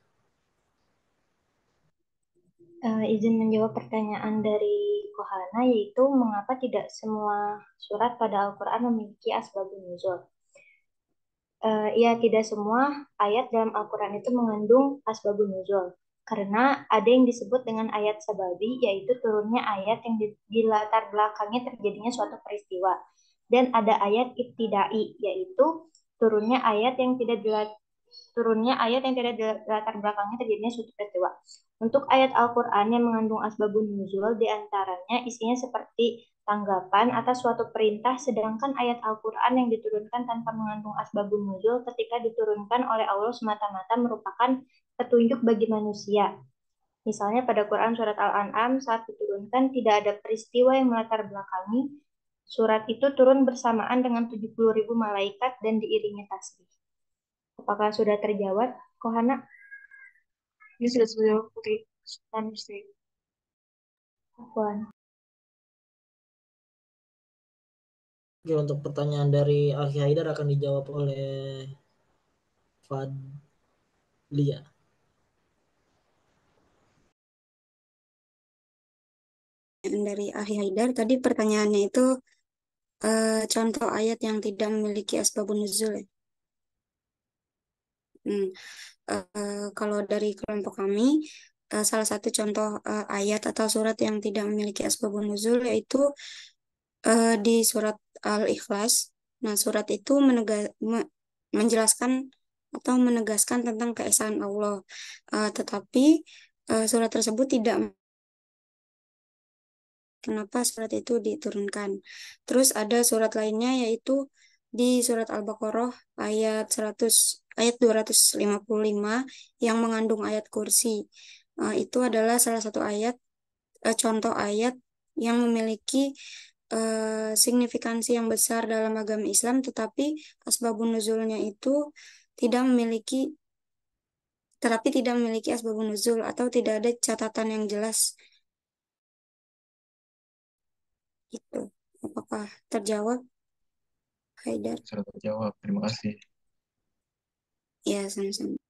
Izin menjawab pertanyaan dari Kohana, yaitu mengapa tidak semua surat pada Al-Quran memiliki asbabun nuzul. Ya, tidak semua ayat dalam Al-Quran itu mengandung asbabun nuzul. Karena ada yang disebut dengan ayat sababi, yaitu turunnya ayat yang di latar belakangnya terjadinya suatu peristiwa. Dan ada ayat ibtidai, yaitu turunnya ayat yang tidak di latar belakangnya terjadinya suatu peristiwa. Untuk ayat Al-Quran yang mengandung asbabun nuzul, diantaranya isinya seperti tanggapan atas suatu perintah, sedangkan ayat Al-Quran yang diturunkan tanpa mengandung asbabun nuzul ketika diturunkan oleh Allah semata-mata merupakan petunjuk bagi manusia. Misalnya pada Quran surat Al-An'am saat diturunkan tidak ada peristiwa yang melatar belakangi. Surat itu turun bersamaan dengan 70.000 malaikat dan diiringi tasbih. Apakah sudah terjawab, Kohana? Ini sudah terjawab, Putri. Understand. Afwan. Oke, untuk pertanyaan dari Akhi Haidar akan dijawab oleh Fadlia. Dari Akhi Haidar tadi pertanyaannya itu contoh ayat yang tidak memiliki asbabun nuzul ya. Kalau dari kelompok kami, salah satu contoh ayat atau surat yang tidak memiliki asbabun nuzul yaitu di surat Al-Ikhlas. Nah, surat itu menjelaskan atau menegaskan tentang keesaan Allah. Tetapi surat tersebut tidak kenapa surat itu diturunkan. Terus ada surat lainnya yaitu di surat Al-Baqarah ayat 255 yang mengandung ayat kursi. Itu adalah salah satu contoh ayat yang memiliki signifikansi yang besar dalam agama Islam, tetapi asbabun nuzulnya itu tidak memiliki asbabun nuzul atau tidak ada catatan yang jelas. Itu apakah terjawab, Haidar? Sudah terjawab. Terima kasih. Ya, sama-sama.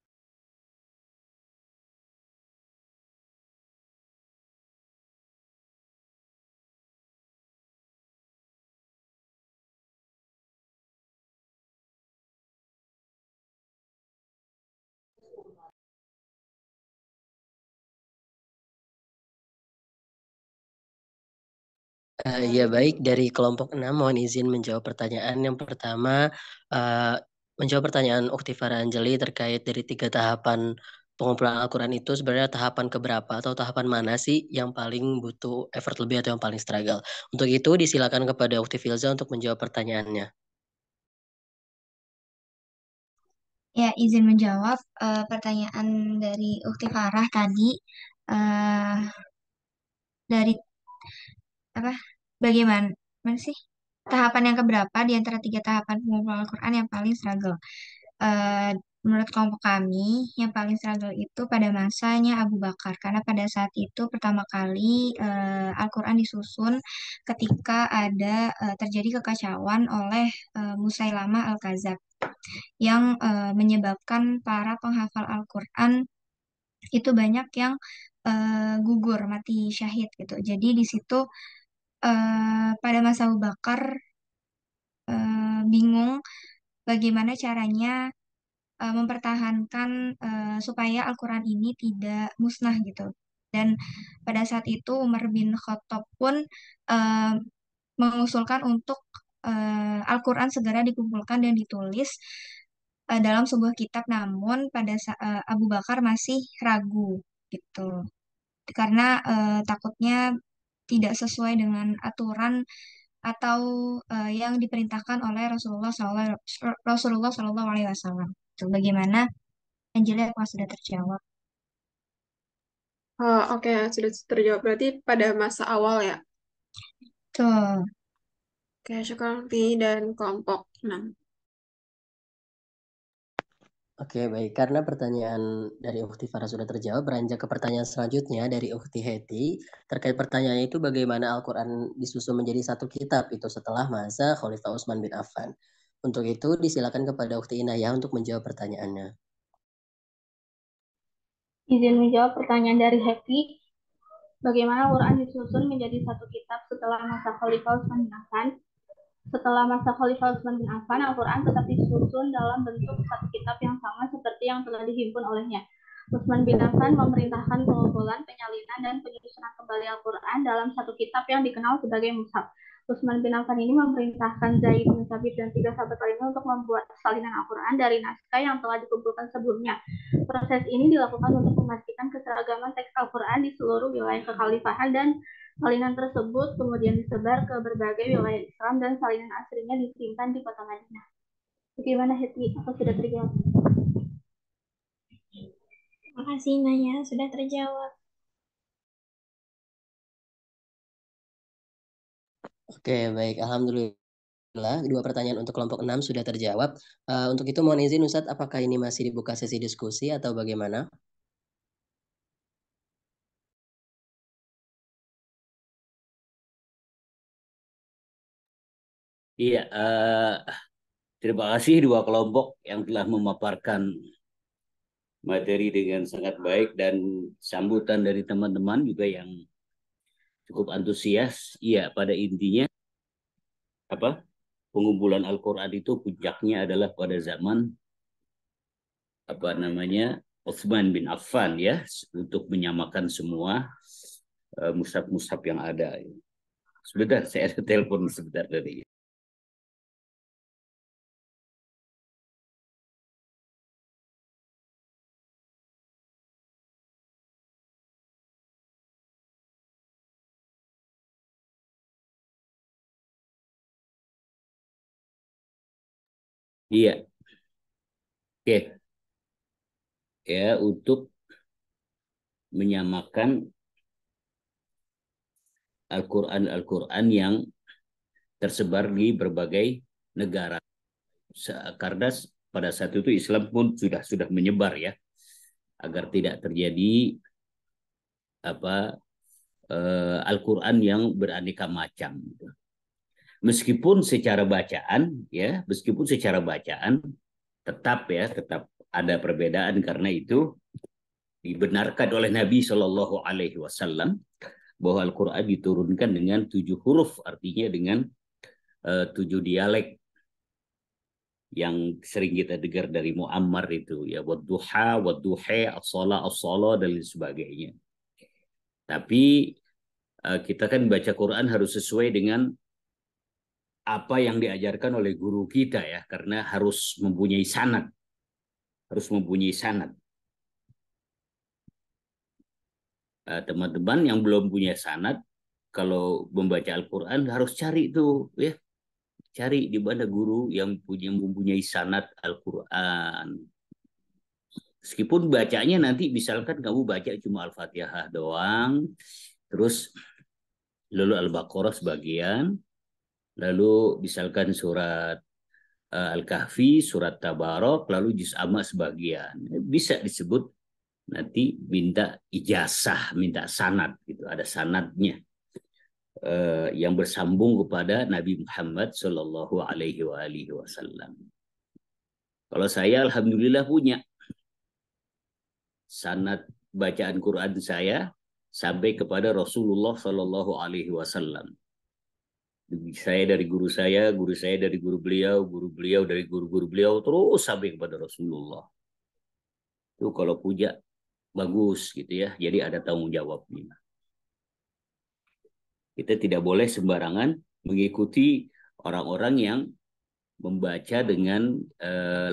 Ya baik, dari kelompok 6 mohon izin menjawab pertanyaan. Yang pertama, eh, menjawab pertanyaan Ukti Farah Anjali terkait dari 3 tahapan pengumpulan Al-Quran itu sebenarnya tahapan keberapa atau tahapan mana sih yang paling butuh effort lebih atau yang paling struggle. Untuk itu disilakan kepada Ukti Filza untuk menjawab pertanyaannya. Ya, izin menjawab pertanyaan dari Ukti Farah tadi. eh dari apa? Bagaimana? Mana sih? Tahapan yang keberapa di antara 3 tahapan pengumpulan Al-Quran yang paling struggle? Eh, Menurut kelompok kami, yang paling struggle itu pada masanya Abu Bakar. Karena pada saat itu pertama kali Al-Quran disusun ketika terjadi kekacauan oleh Musailamah Al-Kadzab yang menyebabkan para penghafal Al-Quran itu banyak yang gugur, mati syahid gitu. Jadi di situ pada masa Abu Bakar bingung bagaimana caranya mempertahankan supaya Al-Quran ini tidak musnah gitu. Dan pada saat itu Umar bin Khattab pun eh, mengusulkan untuk Al-Quran segera dikumpulkan dan ditulis dalam sebuah kitab, namun pada Abu Bakar masih ragu gitu. Karena takutnya tidak sesuai dengan aturan atau yang diperintahkan oleh Rasulullah Shallallahu Alaihi Wasallam. Bagaimana, Angelia, apa sudah terjawab? Oke, sudah terjawab. Berarti pada masa awal ya. Tuh. Oke, syukur dan kelompok 6. Oke, baik. Karena pertanyaan dari Ukhti Farah sudah terjawab, beranjak ke pertanyaan selanjutnya dari Ukhti Heti. Terkait pertanyaannya itu bagaimana Al-Quran disusun menjadi satu kitab itu setelah masa Khalifah Utsman bin Affan. Untuk itu disilakan kepada Ukhti Inayah untuk menjawab pertanyaannya. Izin menjawab pertanyaan dari Happy. Bagaimana Quran disusun menjadi satu kitab setelah masa Khalifah Utsman bin Affan? Setelah masa Khalifah Utsman bin Affan, Al-Quran tetap disusun dalam bentuk satu kitab yang sama seperti yang telah dihimpun olehnya. Utsman bin Affan memerintahkan pengumpulan, penyalinan, dan penyusunan kembali Al-Quran dalam satu kitab yang dikenal sebagai Mushaf. Utsman bin Affan ini memerintahkan Zaid bin Thabit dan 3 sahabat lainnya untuk membuat salinan Al-Quran dari naskah yang telah dikumpulkan sebelumnya. Proses ini dilakukan untuk memastikan keseragaman teks Al-Quran di seluruh wilayah kekhalifahan dan salinan tersebut kemudian disebar ke berbagai wilayah Islam dan salinan aslinya disimpan di kota Madinah. Bagaimana Heti? Apa sudah terjawab? Terima kasih Naya, sudah terjawab. Oke, baik. Alhamdulillah, dua pertanyaan untuk kelompok 6 sudah terjawab. Untuk itu mohon izin Ustadz, apakah ini masih dibuka sesi diskusi atau bagaimana? Iya, terima kasih dua kelompok yang telah memaparkan materi dengan sangat baik dan sambutan dari teman-teman juga yang cukup antusias. Iya, pada intinya apa? Pengumpulan Al-Qur'an itu puncaknya adalah pada zaman apa namanya? Utsman bin Affan ya, untuk menyamakan semua mushaf-mushaf yang ada. Sebentar, saya ada telepon sebentar dari. Iya, oke. Ya, untuk menyamakan Al-Quran yang tersebar di berbagai negara. Karena pada saat itu Islam pun sudah menyebar ya, agar tidak terjadi apa Al-Quran yang beraneka macam. Meskipun secara bacaan tetap ada perbedaan, karena itu dibenarkan oleh Nabi Shallallahu Alaihi Wasallam bahwa Al-Quran diturunkan dengan 7 huruf, artinya dengan 7 dialek yang sering kita dengar dari Muammar itu ya, wadduha, wadduhe, as-sala, as-sala dan lain sebagainya. Tapi kita kan baca Quran harus sesuai dengan apa yang diajarkan oleh guru kita ya, karena harus mempunyai sanad. Teman-teman yang belum punya sanad, kalau membaca Al-Quran harus cari itu ya, cari di mana guru yang mempunyai sanad Al-Quran. Meskipun bacanya nanti misalkan kamu baca cuma Al-Fatihah doang, terus lalu Al-Baqarah sebagian, lalu misalkan surat Al-Kahfi, surat Tabarok, lalu Juz Amma sebagian. Bisa disebut nanti minta ijazah, minta sanad gitu, ada sanadnya yang bersambung kepada Nabi Muhammad Shallallahu Alaihi Wasallam. Kalau saya alhamdulillah punya sanad bacaan Quran saya sampai kepada Rasulullah Shallallahu Alaihi Wasallam. Saya dari guru saya dari guru beliau dari guru-guru beliau, terus sampai kepada Rasulullah. Itu kalau punya bagus gitu ya. Jadi ada tanggung jawabnya. Kita tidak boleh sembarangan mengikuti orang-orang yang membaca dengan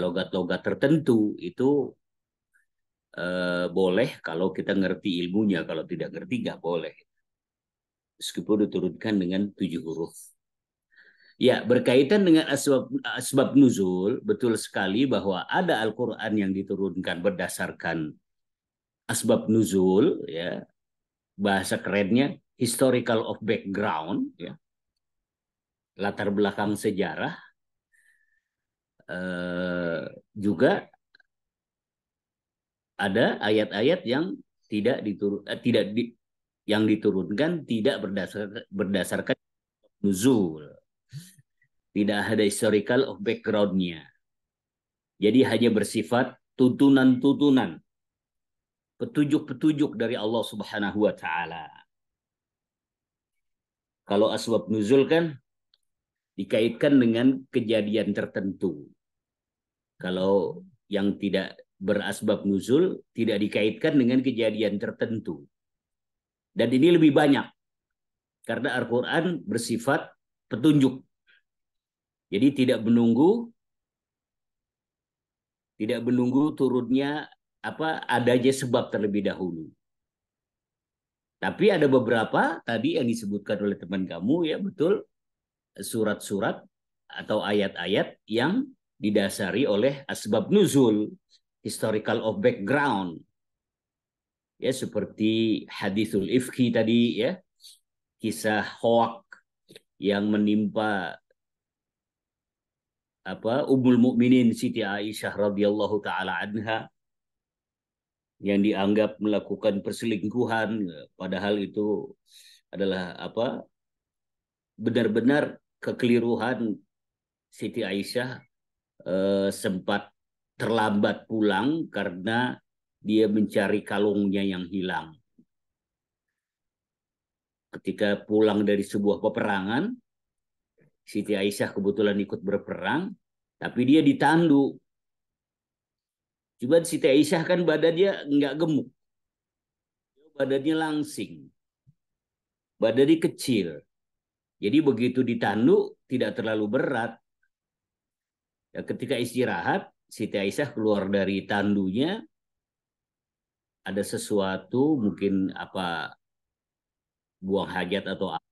logat-logat tertentu. Itu boleh kalau kita ngerti ilmunya, kalau tidak ngerti nggak boleh. Meskipun diturunkan dengan 7 huruf. Ya, berkaitan dengan asbab nuzul, betul sekali bahwa ada Al-Quran yang diturunkan berdasarkan asbab nuzul, ya, bahasa kerennya historical of background, ya, latar belakang sejarah. Juga ada ayat-ayat yang yang diturunkan tidak berdasarkan nuzul. Tidak ada historical of background-nya. Jadi hanya bersifat tuntunan-tuntunan, petunjuk-petunjuk dari Allah Subhanahu wa taala. Kalau asbab nuzul kan dikaitkan dengan kejadian tertentu. Kalau yang tidak berasbab nuzul tidak dikaitkan dengan kejadian tertentu. Dan ini lebih banyak karena Al-Quran bersifat petunjuk. Jadi tidak menunggu turunnya adanya sebab terlebih dahulu. Tapi ada beberapa tadi yang disebutkan oleh teman kamu, ya betul, surat-surat atau ayat-ayat yang didasari oleh asbab nuzul, historical of background. Ya, seperti hadithul ifki tadi, ya, kisah hoak yang menimpa Ummul Mukminin Siti Aisyah radhiyallahu taala anha, yang dianggap melakukan perselingkuhan, padahal itu adalah benar-benar kekeliruan. Siti Aisyah sempat terlambat pulang karena dia mencari kalungnya yang hilang. Ketika pulang dari sebuah peperangan, Siti Aisyah kebetulan ikut berperang, tapi dia ditandu. Coba Siti Aisyah kan badannya nggak gemuk, badannya langsing, badannya kecil. Jadi begitu ditandu tidak terlalu berat. Ya, ketika istirahat, Siti Aisyah keluar dari tandunya, ada sesuatu mungkin buang hajat atau apa.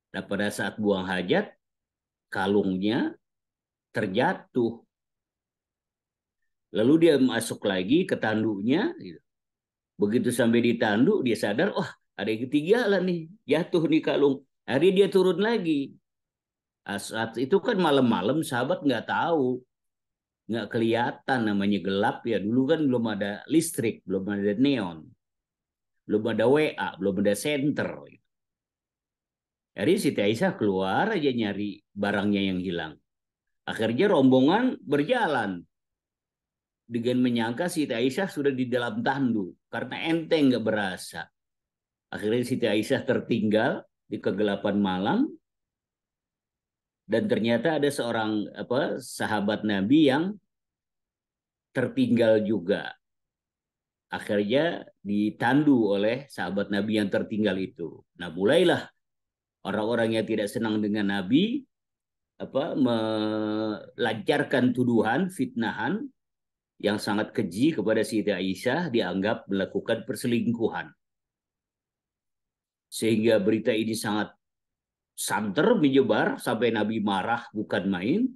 Nah, pada saat buang hajat, kalungnya terjatuh. Lalu dia masuk lagi ke tandunya. Begitu sampai di tanduk, dia sadar, ada yang ketinggalan nih, jatuh nih kalung. Hari dia turun lagi. Saat itu kan malam-malam, sahabat nggak tahu, nggak kelihatan, namanya gelap ya. Dulu kan belum ada listrik, belum ada neon, belum ada WA, belum ada senter. Jadi Siti Aisyah keluar aja nyari barangnya yang hilang. Akhirnya rombongan berjalan dengan menyangka Siti Aisyah sudah di dalam tandu karena enteng nggak berasa. Akhirnya Siti Aisyah tertinggal di kegelapan malam, dan ternyata ada seorang sahabat Nabi yang tertinggal juga. Akhirnya ditandu oleh sahabat Nabi yang tertinggal itu. Nah, mulailah orang-orang yang tidak senang dengan Nabi melancarkan tuduhan, fitnahan yang sangat keji kepada Siti Aisyah, dianggap melakukan perselingkuhan. Sehingga berita ini sangat santer menyebar sampai Nabi marah bukan main,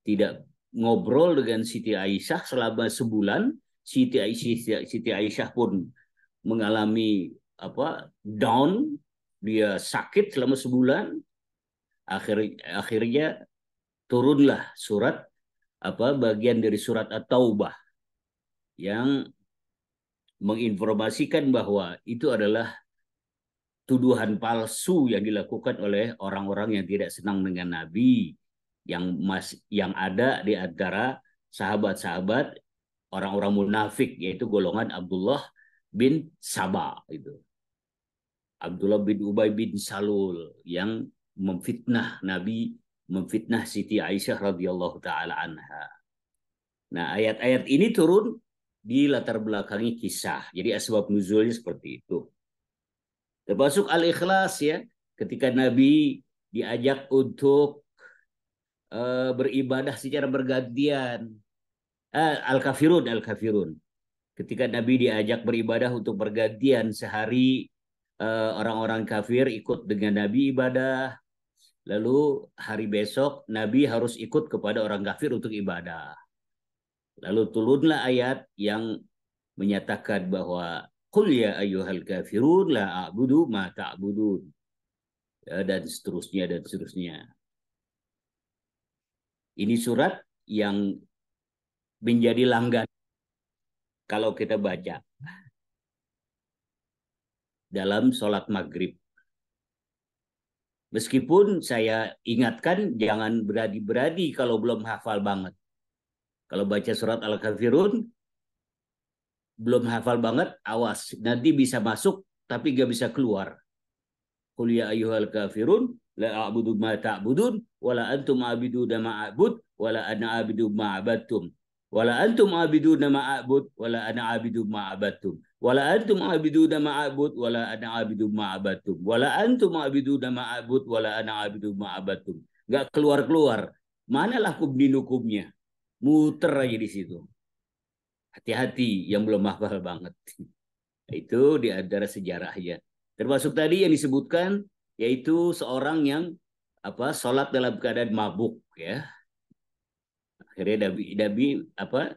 tidak ngobrol dengan Siti Aisyah selama sebulan. Siti Aisyah pun mengalami down, dia sakit selama sebulan. Akhirnya turunlah surat bagian dari surat At-Taubah yang menginformasikan bahwa itu adalah tuduhan palsu yang dilakukan oleh orang-orang yang tidak senang dengan Nabi, yang ada di antara sahabat-sahabat orang-orang munafik, yaitu golongan Abdullah bin Saba itu. Abdullah bin Ubay bin Salul yang memfitnah Nabi, memfitnah Siti Aisyah radhiyallahu taala anha. Nah, ayat-ayat ini turun di latar belakangi kisah. Jadi asbab nuzulnya seperti itu. Termasuk Al-Ikhlas, ya, ketika Nabi diajak untuk beribadah secara bergantian. Al-Kafirun. Ketika Nabi diajak beribadah untuk bergantian, sehari orang-orang kafir ikut dengan Nabi ibadah, lalu hari besok Nabi harus ikut kepada orang kafir untuk ibadah. Lalu turunlah ayat yang menyatakan bahwa qul ya ayyuhal kafirun la a'budu ma ta'budun, ya, dan seterusnya. Ini surat yang menjadi langganan kalau kita baca dalam sholat maghrib. Meskipun saya ingatkan jangan berani-berani kalau belum hafal banget. Kalau baca surat Al-Kafirun belum hafal banget, awas. Nanti bisa masuk tapi gak bisa keluar. Qul ya ayyuhal kafirun la a'budu ma ta'budun wala antum a'biduna ma a'bud wala ana a'budu ma a'badtum wala antum a'biduna ma a'bud wala ana a'budu ma a'badtum wala antum a'biduna ma a'bud wala ana a'budu ma a'badtum wala antum a'biduna ma a'bud wala ana a'budu ma a'badtum. Enggak keluar-keluar. Manalah hukumnya? Muter aja di situ. Hati-hati yang belum hafal banget. Itu di antara sejarahnya. Termasuk tadi yang disebutkan yaitu seorang yang sholat dalam keadaan mabuk ya. Akhirnya Nabi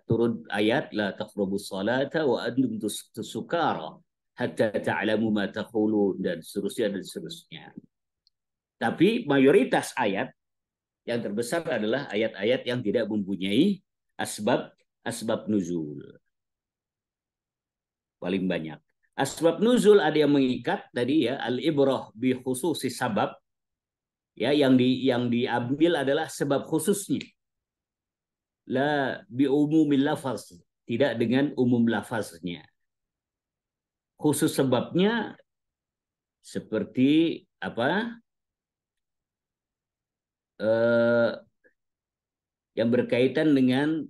turun ayat la taqrabus salata wa antum sukara hatta ta'lamu ma taqulun dan seterusnya. Tapi mayoritas ayat yang terbesar adalah ayat-ayat yang tidak mempunyai asbab nuzul. Paling banyak. Asbab nuzul ada yang mengikat tadi ya, al-ibrah bi khususi sabab. Ya, yang diambil adalah sebab khususnya. La bi umumil lafaz, tidak dengan umum lafaznya. Khusus sebabnya seperti yang berkaitan dengan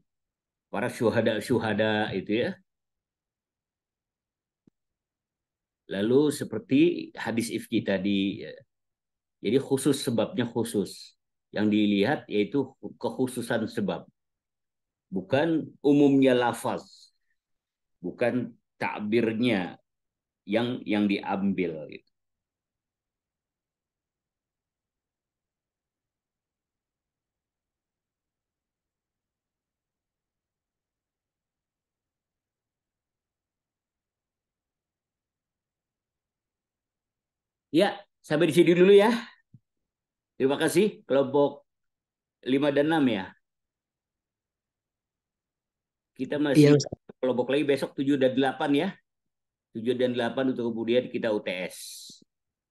para syuhada itu ya. Lalu seperti hadis ifki tadi. Jadi khusus sebabnya khusus. Yang dilihat yaitu kekhususan sebab. Bukan umumnya lafaz. Bukan takbirnya yang diambil gitu. Ya, sampai di sini dulu ya. Terima kasih kelompok 5 dan 6 ya. Kita masih kelompok lagi besok 7 dan 8 ya. 7 dan 8 untuk kemudian kita UTS.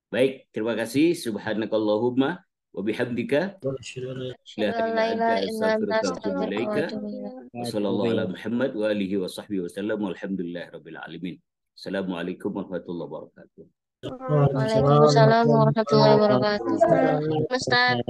Baik, terima kasih. Subhanakallahumma wa bihamdika la ilaha illa anta astaghfiruka wa atubu ilaika. Wassallallahu ala Muhammad wa alihi wa sahbihi wasallam walhamdulillahirabbil alamin. Assalamualaikum warahmatullahi wabarakatuh. Waalaikumsalam warahmatullahi wabarakatuh. Ustaz.